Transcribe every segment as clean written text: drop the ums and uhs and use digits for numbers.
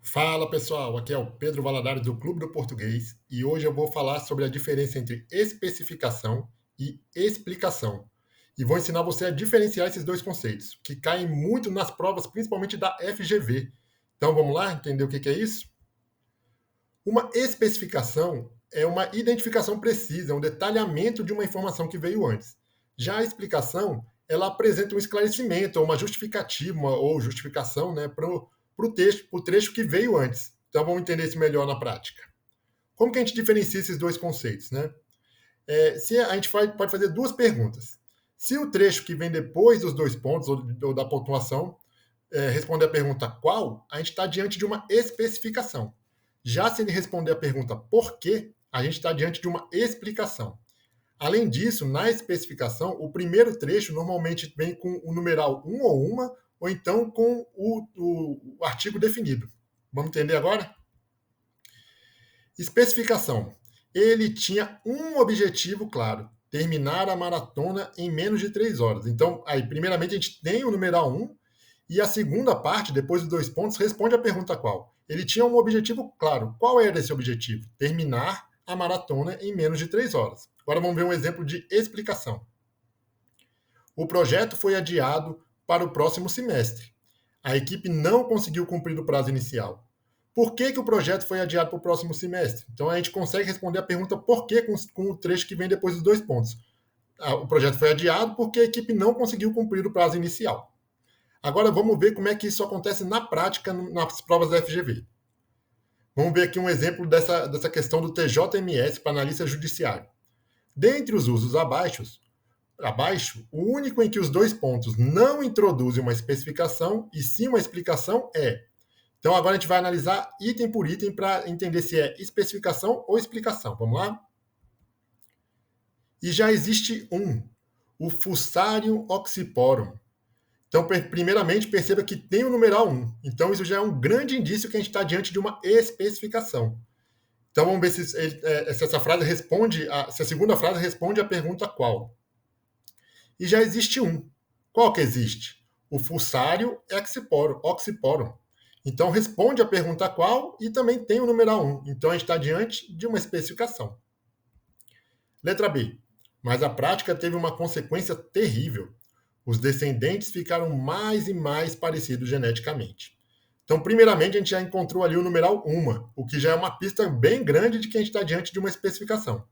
Fala pessoal, aqui é o Pedro Valadares do Clube do Português e hoje eu vou falar sobre a diferença entre especificação e explicação. E vou ensinar você a diferenciar esses dois conceitos, que caem muito nas provas, principalmente da FGV. Então vamos lá entender o que é isso? Uma especificação é uma identificação precisa, é um detalhamento de uma informação que veio antes. Já a explicação, ela apresenta um esclarecimento, ou uma justificativa, ou justificação, né, para o trecho que veio antes. Então vamos entender isso melhor na prática. Como que a gente diferencia esses dois conceitos, né? Se a gente pode fazer duas perguntas. Se o trecho que vem depois dos dois pontos, ou da pontuação, responder a pergunta qual, a gente está diante de uma especificação. Já se ele responder a pergunta por quê, a gente está diante de uma explicação. Além disso, na especificação, o primeiro trecho normalmente vem com o numeral um ou uma, ou então com o artigo definido. Vamos entender agora? Especificação. Ele tinha um objetivo claro: terminar a maratona em menos de 3 horas. Então, aí, primeiramente, a gente tem o numeral um, e a segunda parte, depois dos dois pontos, responde a pergunta qual. Ele tinha um objetivo claro. Qual era esse objetivo? Terminar a maratona em menos de 3 horas. Agora vamos ver um exemplo de explicação. O projeto foi adiado para o próximo semestre. A equipe não conseguiu cumprir o prazo inicial. Por que o projeto foi adiado para o próximo semestre? Então a gente consegue responder a pergunta por que com o trecho que vem depois dos dois pontos. O projeto foi adiado porque a equipe não conseguiu cumprir o prazo inicial. Agora vamos ver como é que isso acontece na prática nas provas da FGV. Vamos ver aqui um exemplo dessa questão do TJMS para analista judiciário. Dentre os usos abaixo, o único em que os dois pontos não introduzem uma especificação e sim uma explicação é. Então agora a gente vai analisar item por item para entender se é especificação ou explicação. Vamos lá? E já existe o Fusarium oxyporum. Então, primeiramente, perceba que tem o numeral 1. Então, isso já é um grande indício que a gente está diante de uma especificação. Então, vamos ver se essa frase responde, se a segunda frase responde à pergunta qual. E já existe um. Qual que existe? O Fusarium oxyporum. Então, responde à pergunta qual e também tem o numeral 1. Então, a gente está diante de uma especificação. Letra B. Mas a prática teve uma consequência terrível. Os descendentes ficaram mais e mais parecidos geneticamente. Então, primeiramente, a gente já encontrou ali o numeral uma, o que já é uma pista bem grande de que a gente está diante de uma especificação.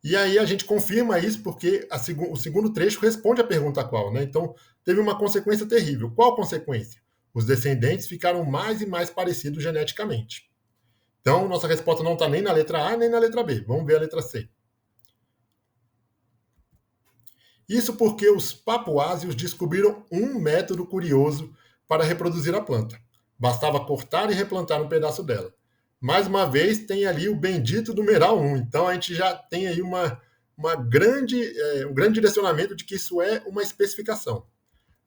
E aí a gente confirma isso porque o segundo trecho responde à pergunta qual, né? Então, teve uma consequência terrível. Qual consequência? Os descendentes ficaram mais e mais parecidos geneticamente. Então, nossa resposta não está nem na letra A nem na letra B. Vamos ver a letra C. Isso porque os papuásios descobriram um método curioso para reproduzir a planta. Bastava cortar e replantar um pedaço dela. Mais uma vez, tem ali o bendito numeral 1. Então, a gente já tem aí um grande direcionamento de que isso é uma especificação.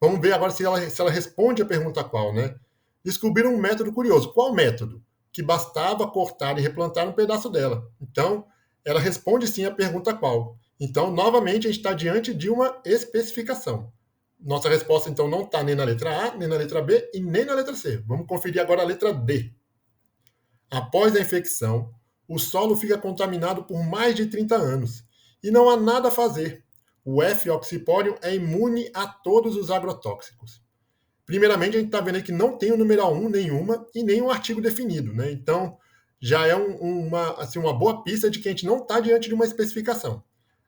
Vamos ver agora se ela responde a pergunta qual, né? Descobriram um método curioso. Qual método? Que bastava cortar e replantar um pedaço dela. Então, ela responde sim a pergunta qual. Então, novamente, a gente está diante de uma especificação. Nossa resposta, então, não está nem na letra A, nem na letra B e nem na letra C. Vamos conferir agora a letra D. Após a infecção, o solo fica contaminado por mais de 30 anos e não há nada a fazer. O F-oxyporium é imune a todos os agrotóxicos. Primeiramente, a gente está vendo aí que não tem o numeral 1 nenhuma e nem um artigo definido, né? Então, já é uma boa pista de que a gente não está diante de uma especificação.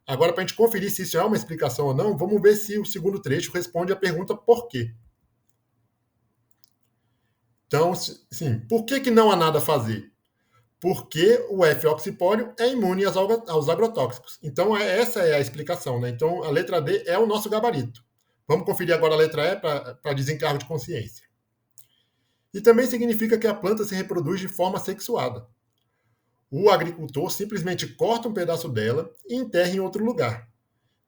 Agora, para a gente conferir se isso é uma explicação ou não, vamos ver se o segundo trecho responde à pergunta por quê. Então, sim, por que não há nada a fazer? Porque o F-oxypório é imune aos agrotóxicos. Então, essa é a explicação, né? Então, a letra D é o nosso gabarito. Vamos conferir agora a letra E para desencargo de consciência. E também significa que a planta se reproduz de forma sexuada. O agricultor simplesmente corta um pedaço dela e enterra em outro lugar.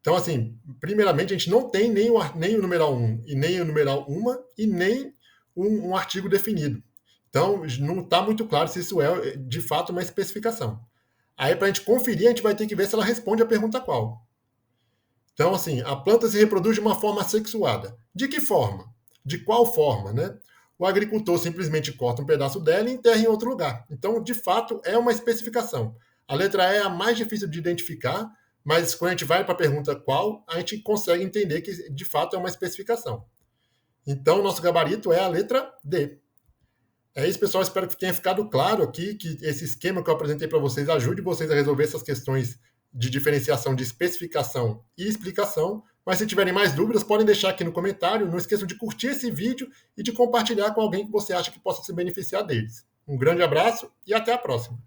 Então, assim, primeiramente, a gente não tem nem o numeral 1 e nem o numeral 1 e nem um artigo definido. Então, não está muito claro se isso é, de fato, uma especificação. Aí, para a gente conferir, a gente vai ter que ver se ela responde a pergunta qual. Então, assim, a planta se reproduz de uma forma sexuada. De que forma? De qual forma, né? o agricultor simplesmente corta um pedaço dela e enterra em outro lugar. Então, de fato, é uma especificação. A letra E é a mais difícil de identificar, mas quando a gente vai para a pergunta qual, a gente consegue entender que, de fato, é uma especificação. Então, nosso gabarito é a letra D. É isso, pessoal. Espero que tenha ficado claro aqui que esse esquema que eu apresentei para vocês ajude vocês a resolver essas questões de diferenciação de especificação e explicação. Mas se tiverem mais dúvidas, podem deixar aqui no comentário. Não esqueçam de curtir esse vídeo e de compartilhar com alguém que você acha que possa se beneficiar deles. Um grande abraço e até a próxima.